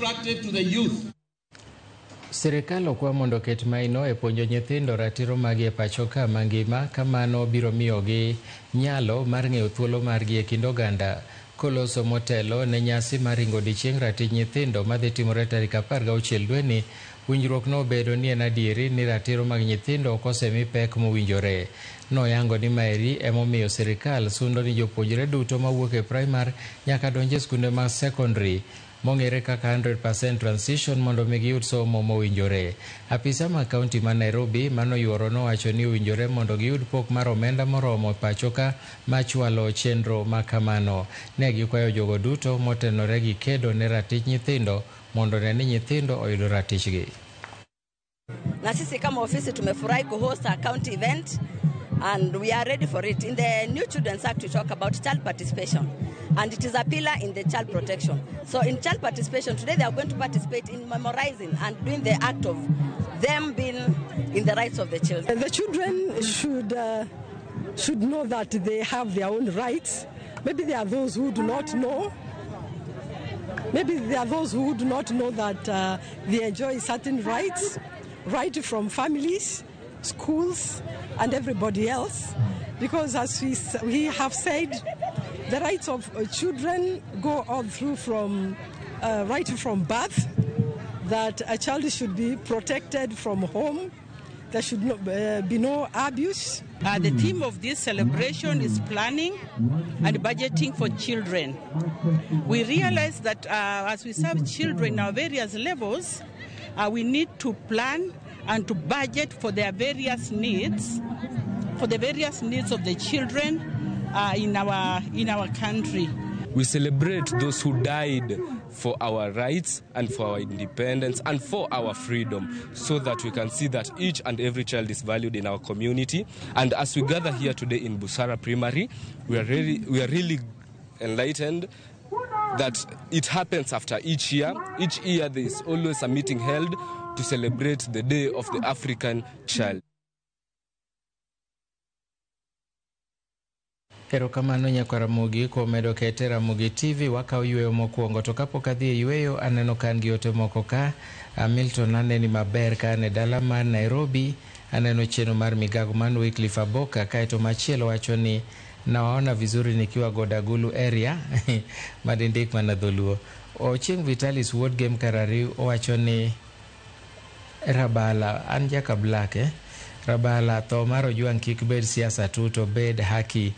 attractive to the youth. Sirikal okwa mondo ket maino e puonjo nyithindo ratiro magi e pacho ka mangima, kamano biro miyogi nyalo mar ng'eyo thuolo margi e kind oganda. Koloso motelo ne nyasi mar ringo odiechieng' ratich nyithindo madhi timore tarik 16 dwe ni, winjruok no obedo ni en adieri ni ratiro mag nyithindo ok osemi pek mowinjore. Noyango ni maeri emomiyo sirikal sundo ni jopuonjre duto mawuok e primar nyaka donje skunde mag secondary mong'ere kaka 100% transition mondo mi giyud somo mowinjore. Apisa ma kaunti ma Nairobi manoyuoro nowacho ni owinjore mondo giyud pok mar omenda moromo pacho ka machwalo chenro makamano. Ne gikwayo jogo duto motenore gi kedo ne ratich nyithindo mondo ne ni nyithindo oyudo ratichgi. Na sisi kama ofisi tumefurahi kuhost a county event and we are ready for it. In the New Children's Act we talk about child participation, and it is a pillar in the child protection. So in child participation today they are going to participate in memorizing and doing the act of them being in the rights of the children. The children should know that they have their own rights. Maybe there are those who do not know. Maybe there are those who do not know that they enjoy certain rights, right from families, schools, and everybody else. Because as we have said, the rights of children go all through from right from birth, that a child should be protected from home. There should be no abuse. The theme of this celebration is planning and budgeting for children. We realize that as we serve children in our various levels, we need to plan and to budget for their various needs, for the various needs of the children in our country. We celebrate those who died for our rights and for our independence and for our freedom, so that we can see that each and every child is valued in our community. And as we gather here today in Busara Primary, we are really enlightened that it happens after each year. Each year there is always a meeting held to celebrate the Day of the African Child. Erokamano nyaka Ramogi kuom medo kete Ramogi TV wakao yweyo mokwongo, to kapok adhi e yweyo aneno kan gi ote moko ka. Milton aneni maber ka ne dala mar Nairobi, aneno cheno mar migago man Wycliffe Aboka, kaeto machielo wacho ni nawaona vizuri nikiwa Godagulu area madindik mana dholuo. Ochieng Vitalis Ward Game Karari owacho ni Rabala an jaka black Rabala tho mar Ojwang kik bed siasa tu to bed haki